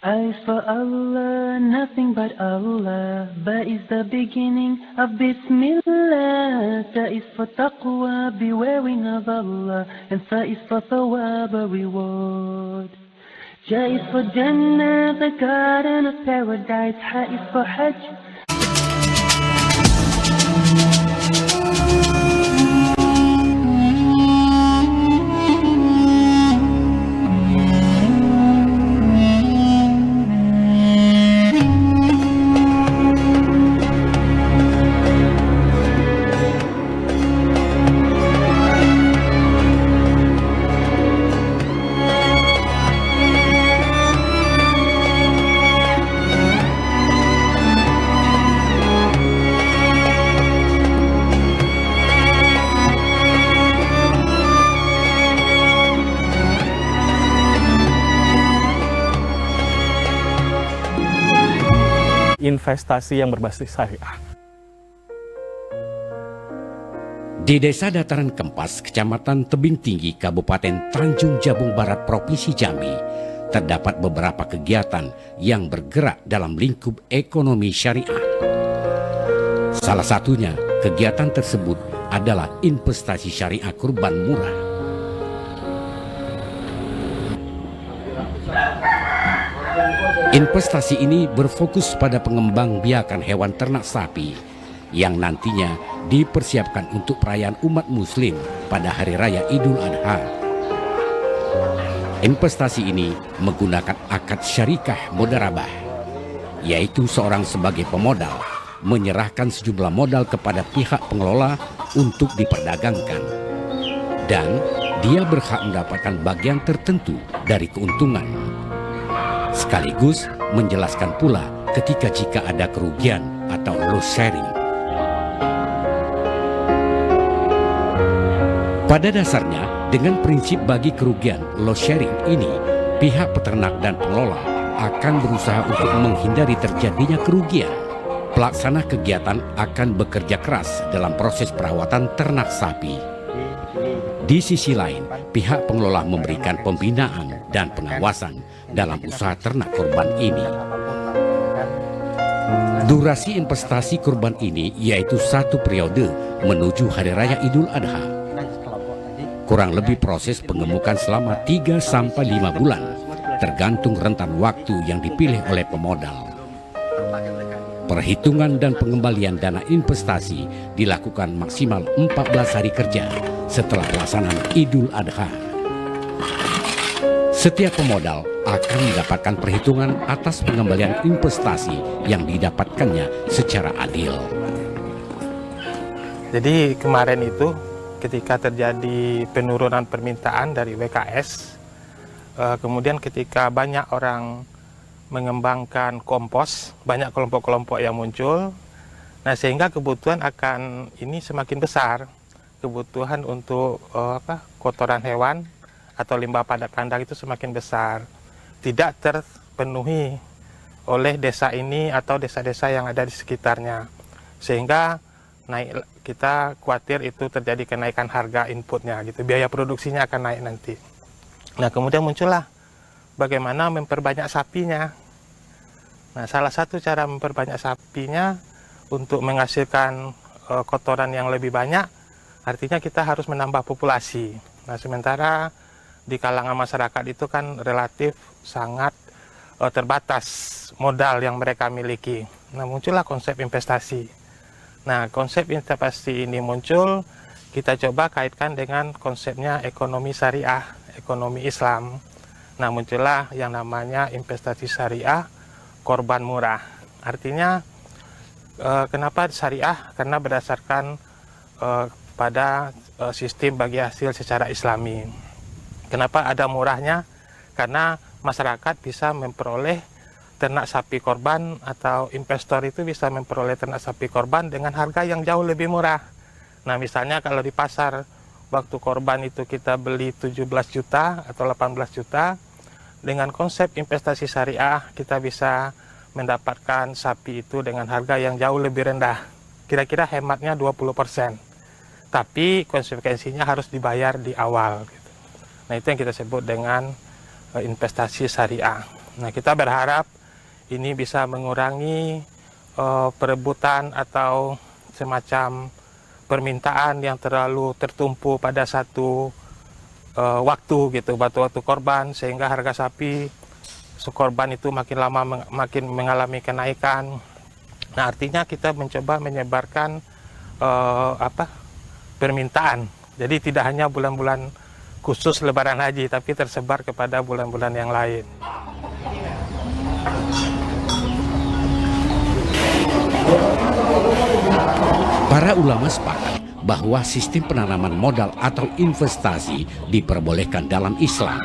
Eyes for Allah, nothing but Allah. Ba is the beginning of Bismillah. Ta is for taqwa, bewaring of Allah. And Fa is for thawab, a reward. Ja is for Jannah, the garden of paradise. Ha is for Hajj. Investasi yang berbasis syariah. Di Desa Dataran Kempas, Kecamatan Tebing Tinggi, Kabupaten Tanjung Jabung Barat, Provinsi Jambi, terdapat beberapa kegiatan yang bergerak dalam lingkup ekonomi syariah. Salah satunya, kegiatan tersebut adalah investasi syariah kurban murah. Investasi ini berfokus pada pengembang biakan hewan ternak sapi yang nantinya dipersiapkan untuk perayaan umat muslim pada Hari Raya Idul Adha. Investasi ini menggunakan akad syarikah mudharabah, yaitu seorang sebagai pemodal menyerahkan sejumlah modal kepada pihak pengelola untuk diperdagangkan, dan dia berhak mendapatkan bagian tertentu dari keuntungan. Sekaligus menjelaskan pula ketika jika ada kerugian atau loss sharing. Pada dasarnya, dengan prinsip bagi kerugian loss sharing ini, pihak peternak dan pengelola akan berusaha untuk menghindari terjadinya kerugian. Pelaksana kegiatan akan bekerja keras dalam proses perawatan ternak sapi. Di sisi lain, pihak pengelola memberikan pembinaan dan pengawasan dalam usaha ternak kurban ini. Durasi investasi kurban ini yaitu 1 periode menuju Hari Raya Idul Adha. Kurang lebih proses pengemukan selama 3-5 bulan, tergantung rentan waktu yang dipilih oleh pemodal. Perhitungan dan pengembalian dana investasi dilakukan maksimal 14 hari kerja setelah pelaksanaan Idul Adha. Setiap pemodal akan mendapatkan perhitungan atas pengembalian investasi yang didapatkannya secara adil. Jadi kemarin itu ketika terjadi penurunan permintaan dari WKS, kemudian ketika banyak orang mengembangkan kompos, banyak kelompok-kelompok yang muncul, nah sehingga kebutuhan akan ini semakin besar, kebutuhan untuk kotoran hewan atau limbah padat kandang itu semakin besar, tidak terpenuhi oleh desa ini atau desa-desa yang ada di sekitarnya, sehingga kita khawatir itu terjadi kenaikan harga inputnya, gitu, biaya produksinya akan naik nanti. Nah kemudian muncullah bagaimana memperbanyak sapinya. Nah salah satu cara memperbanyak sapinya untuk menghasilkan kotoran yang lebih banyak, artinya kita harus menambah populasi. Nah sementara di kalangan masyarakat itu kan relatif sangat terbatas modal yang mereka miliki. Nah muncullah konsep investasi. Nah konsep investasi ini muncul, kita coba kaitkan dengan konsepnya ekonomi syariah, ekonomi Islam. Nah muncullah yang namanya investasi syariah korban murah. Artinya kenapa syariah? Karena berdasarkan pada sistem bagi hasil secara Islami. Kenapa ada murahnya? Karena masyarakat bisa memperoleh ternak sapi korban, atau investor itu bisa memperoleh ternak sapi korban dengan harga yang jauh lebih murah. Nah misalnya kalau di pasar waktu korban itu kita beli 17 juta atau 18 juta, dengan konsep investasi syariah kita bisa mendapatkan sapi itu dengan harga yang jauh lebih rendah. Kira-kira hematnya 20%. Tapi konsekuensinya harus dibayar di awal. Nah itu yang kita sebut dengan investasi syariah. Nah, kita berharap ini bisa mengurangi perebutan atau semacam permintaan yang terlalu tertumpu pada satu waktu gitu, waktu korban, sehingga harga sapi korban itu makin lama makin mengalami kenaikan. Nah, artinya kita mencoba menyebarkan permintaan. Jadi tidak hanya bulan-bulan khusus Lebaran Haji, tapi tersebar kepada bulan-bulan yang lain. Para ulama sepakat bahwa sistem penanaman modal atau investasi diperbolehkan dalam Islam.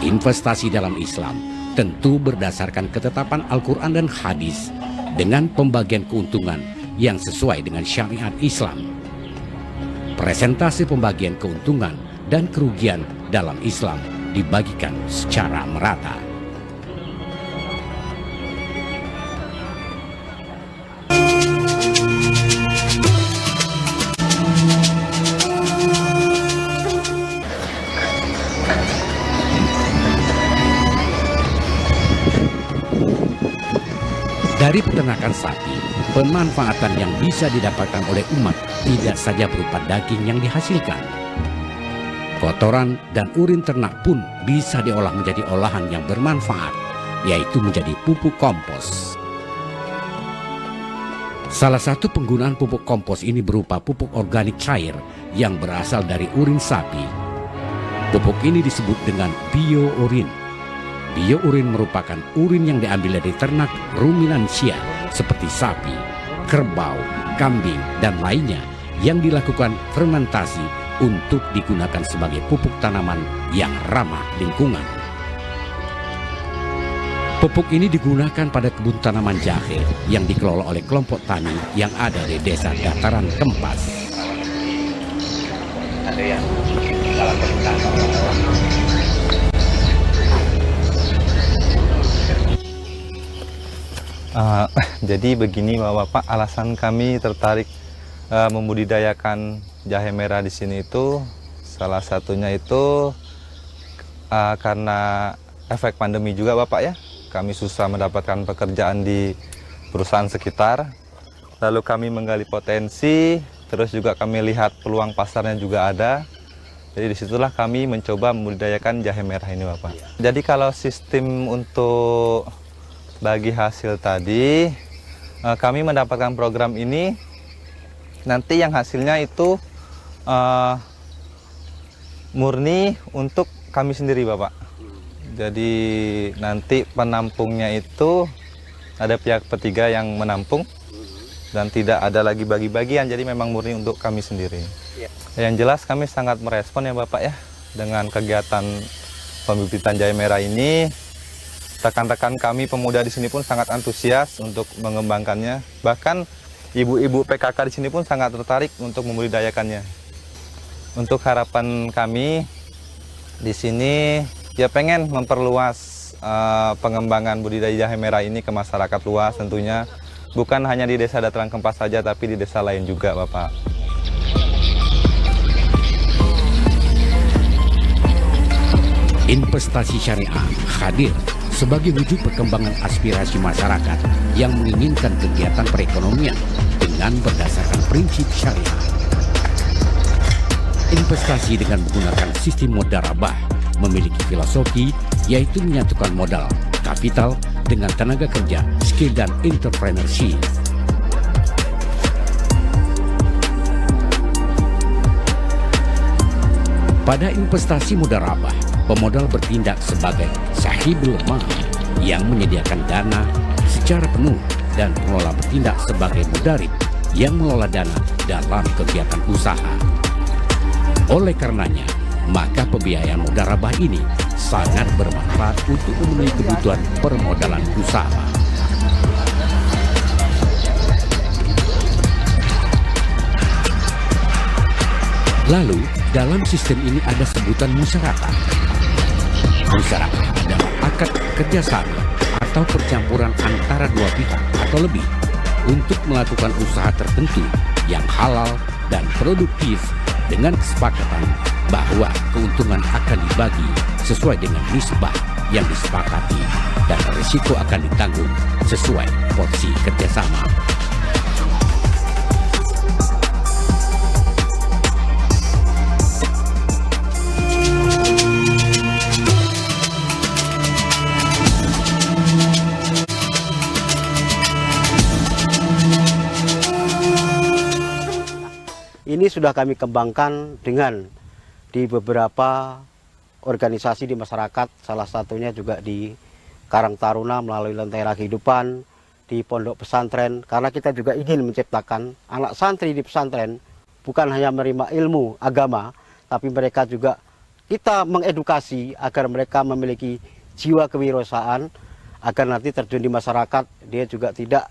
Investasi dalam Islam tentu berdasarkan ketetapan Al-Quran dan hadis dengan pembagian keuntungan yang sesuai dengan syariat Islam. Presentasi pembagian keuntungan dan kerugian dalam Islam dibagikan secara merata. Dari peternakan sapi, pemanfaatan yang bisa didapatkan oleh umat tidak saja berupa daging yang dihasilkan. Kotoran dan urin ternak pun bisa diolah menjadi olahan yang bermanfaat, yaitu menjadi pupuk kompos. Salah satu penggunaan pupuk kompos ini berupa pupuk organik cair yang berasal dari urin sapi. Pupuk ini disebut dengan biourin. Biourin merupakan urin yang diambil dari ternak ruminansia seperti sapi, kerbau, kambing, dan lainnya yang dilakukan fermentasi untuk digunakan sebagai pupuk tanaman yang ramah lingkungan. Pupuk ini digunakan pada kebun tanaman jahe yang dikelola oleh kelompok tani yang ada di desa Dataran Kempas. Ada yang dalam Jadi begini Bapak, alasan kami tertarik membudidayakan jahe merah di sini itu salah satunya itu karena efek pandemi juga Bapak ya. Kami susah mendapatkan pekerjaan di perusahaan sekitar. Lalu kami menggali potensi, terus juga kami lihat peluang pasarnya juga ada. Jadi disitulah kami mencoba membudidayakan jahe merah ini Bapak. Jadi kalau sistem untuk bagi hasil tadi, kami mendapatkan program ini, nanti yang hasilnya itu murni untuk kami sendiri Bapak. Jadi nanti penampungnya itu ada pihak ketiga yang menampung dan tidak ada lagi bagi-bagian, jadi memang murni untuk kami sendiri. Yang jelas kami sangat merespon ya Bapak ya dengan kegiatan pembibitan jahe merah ini. Rekan-rekan kami pemuda di sini pun sangat antusias untuk mengembangkannya. Bahkan ibu-ibu PKK di sini pun sangat tertarik untuk membudidayakannya. Untuk harapan kami di sini ya pengen memperluas pengembangan budidaya jahe merah ini ke masyarakat luas tentunya. Bukan hanya di desa Dataran Kempas saja, tapi di desa lain juga Bapak. Investasi syariah hadir sebagai wujud perkembangan aspirasi masyarakat yang menginginkan kegiatan perekonomian dengan berdasarkan prinsip syariah. Investasi dengan menggunakan sistem mudharabah memiliki filosofi yaitu menyatukan modal, kapital dengan tenaga kerja, skill dan entrepreneurship. Pada investasi mudharabah, pemodal bertindak sebagai sahibul mal yang menyediakan dana secara penuh dan pengelola bertindak sebagai mudarib yang mengelola dana dalam kegiatan usaha. Oleh karenanya, maka pembiayaan mudharabah ini sangat bermanfaat untuk memenuhi kebutuhan permodalan usaha. Lalu, dalam sistem ini ada sebutan musyarakah. Musyarakah adalah akad kerjasama atau percampuran antara dua pihak atau lebih untuk melakukan usaha tertentu yang halal dan produktif dengan kesepakatan bahwa keuntungan akan dibagi sesuai dengan nisbah yang disepakati dan risiko akan ditanggung sesuai porsi kerjasama. Ini sudah kami kembangkan dengan di beberapa organisasi di masyarakat, salah satunya juga di Karang Taruna melalui Lentera Kehidupan, di pondok pesantren, karena kita juga ingin menciptakan anak santri di pesantren bukan hanya menerima ilmu agama, tapi mereka juga kita mengedukasi agar mereka memiliki jiwa kewirausahaan, agar nanti terjun di masyarakat dia juga tidak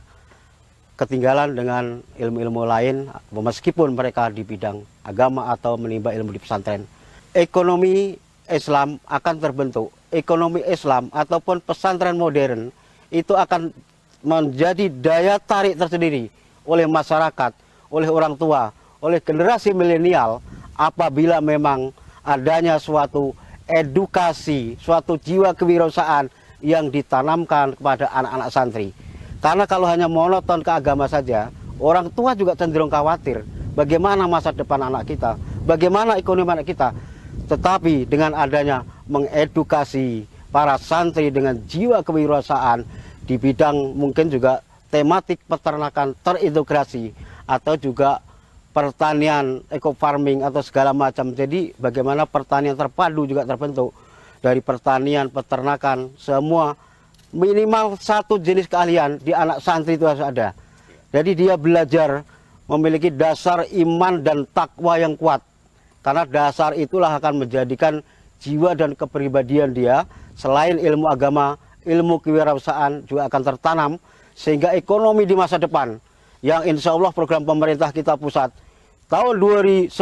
ketinggalan dengan ilmu-ilmu lain meskipun mereka di bidang agama atau menimba ilmu di pesantren. Ekonomi Islam akan terbentuk. Ekonomi Islam ataupun pesantren modern itu akan menjadi daya tarik tersendiri oleh masyarakat, oleh orang tua, oleh generasi milenial apabila memang adanya suatu edukasi, suatu jiwa kewirausahaan yang ditanamkan kepada anak-anak santri. Karena kalau hanya monoton ke agama saja, orang tua juga cenderung khawatir bagaimana masa depan anak kita, bagaimana ekonomi anak kita. Tetapi dengan adanya mengedukasi para santri dengan jiwa kewirausahaan di bidang mungkin juga tematik peternakan terintegrasi atau juga pertanian eco farming atau segala macam. Jadi bagaimana pertanian terpadu juga terbentuk dari pertanian, peternakan, semua. Minimal satu jenis keahlian di anak santri itu harus ada. Jadi dia belajar memiliki dasar iman dan takwa yang kuat. Karena dasar itulah akan menjadikan jiwa dan kepribadian dia. Selain ilmu agama, ilmu kewirausahaan juga akan tertanam. Sehingga ekonomi di masa depan, yang insya Allah program pemerintah kita pusat, tahun 2045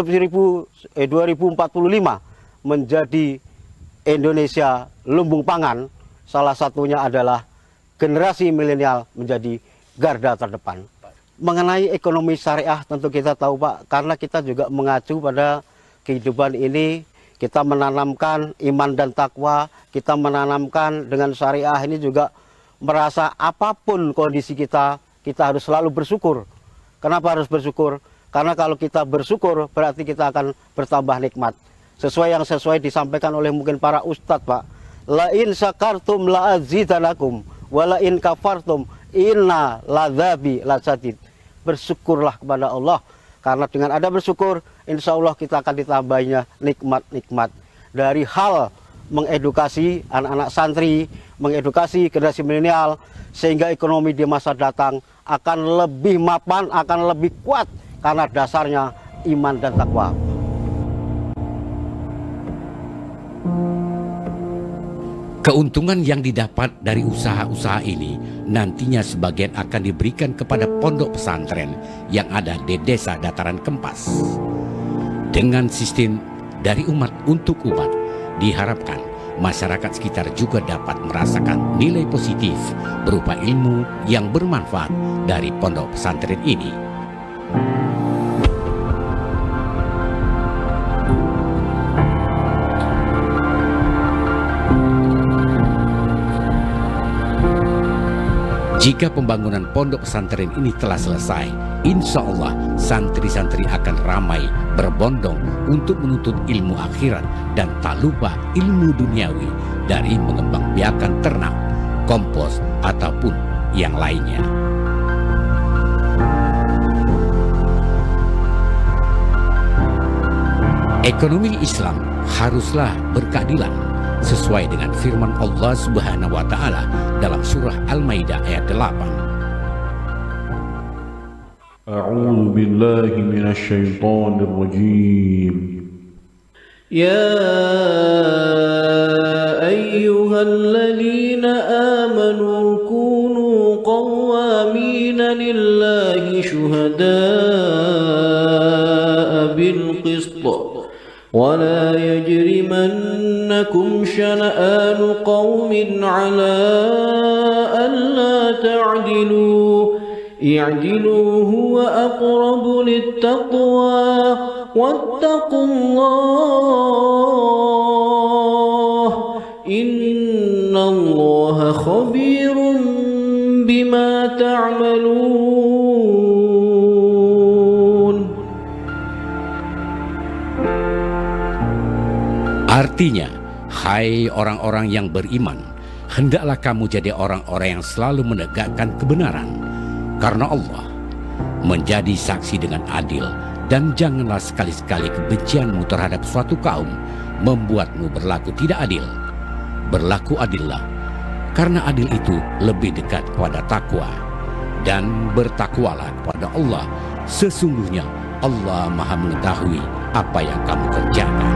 menjadi Indonesia lumbung pangan. Salah satunya adalah generasi milenial menjadi garda terdepan. Mengenai ekonomi syariah tentu kita tahu Pak, karena kita juga mengacu pada kehidupan ini, kita menanamkan iman dan takwa, kita menanamkan dengan syariah ini juga merasa apapun kondisi kita harus selalu bersyukur. Kenapa harus bersyukur? Karena kalau kita bersyukur berarti kita akan bertambah nikmat. Sesuai disampaikan oleh mungkin para ustadz Pak. La in syakartum la azidanakum wa la in kafartum inna ladzabi lasadid. Bersyukurlah kepada Allah, karena dengan ada bersyukur insya Allah kita akan ditambahinya nikmat-nikmat dari hal mengedukasi anak-anak santri, mengedukasi generasi milenial, sehingga ekonomi di masa datang akan lebih mapan, akan lebih kuat karena dasarnya iman dan takwa. Keuntungan yang didapat dari usaha-usaha ini nantinya sebagian akan diberikan kepada pondok pesantren yang ada di desa Dataran Kempas. Dengan sistem dari umat untuk umat, diharapkan masyarakat sekitar juga dapat merasakan nilai positif berupa ilmu yang bermanfaat dari pondok pesantren ini. Jika pembangunan pondok pesantren ini telah selesai, insya Allah santri-santri akan ramai berbondong untuk menuntut ilmu akhirat dan tak lupa ilmu duniawi dari mengembangbiakan ternak, kompos, ataupun yang lainnya. Ekonomi Islam haruslah berkeadilan sesuai dengan firman Allah Subhanahu wa taala dalam surah Al-Maidah ayat 8. A'udzu billahi minasy syaithanir rajim. Ya ayyuhalladzina amanu kunu qawwamina lillahi syuhada'a bil qist. ولا يجرمنكم شنآن قوم على ألا تعدلوا اعدلوا هو أقرب للتقوى واتقوا الله إن الله خبير بما تعملون. Artinya, hai orang-orang yang beriman, hendaklah kamu jadi orang-orang yang selalu menegakkan kebenaran, karena Allah menjadi saksi dengan adil, dan janganlah sekali-sekali kebencianmu terhadap suatu kaum membuatmu berlaku tidak adil. Berlaku adillah, karena adil itu lebih dekat kepada takwa, dan bertakwalah kepada Allah. Sesungguhnya Allah Maha mengetahui apa yang kamu kerjakan.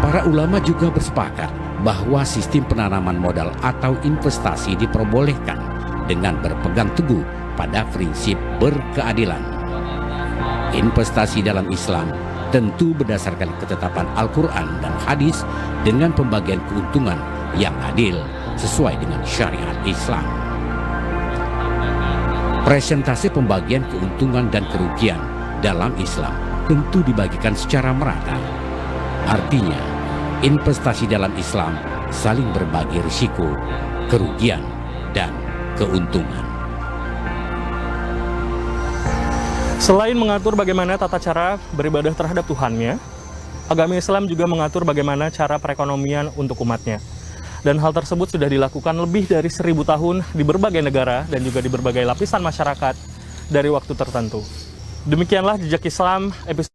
Para ulama juga bersepakat bahwa sistem penanaman modal atau investasi diperbolehkan dengan berpegang teguh pada prinsip berkeadilan. Investasi dalam Islam tentu berdasarkan ketetapan Al-Quran dan hadis dengan pembagian keuntungan yang adil sesuai dengan syariat Islam. Presentasi pembagian keuntungan dan kerugian dalam Islam tentu dibagikan secara merata. Artinya, investasi dalam Islam saling berbagi risiko, kerugian, dan keuntungan. Selain mengatur bagaimana tata cara beribadah terhadap Tuhannya, agama Islam juga mengatur bagaimana cara perekonomian untuk umatnya. Dan hal tersebut sudah dilakukan lebih dari 1000 tahun di berbagai negara dan juga di berbagai lapisan masyarakat dari waktu tertentu. Demikianlah Jejak Islam episode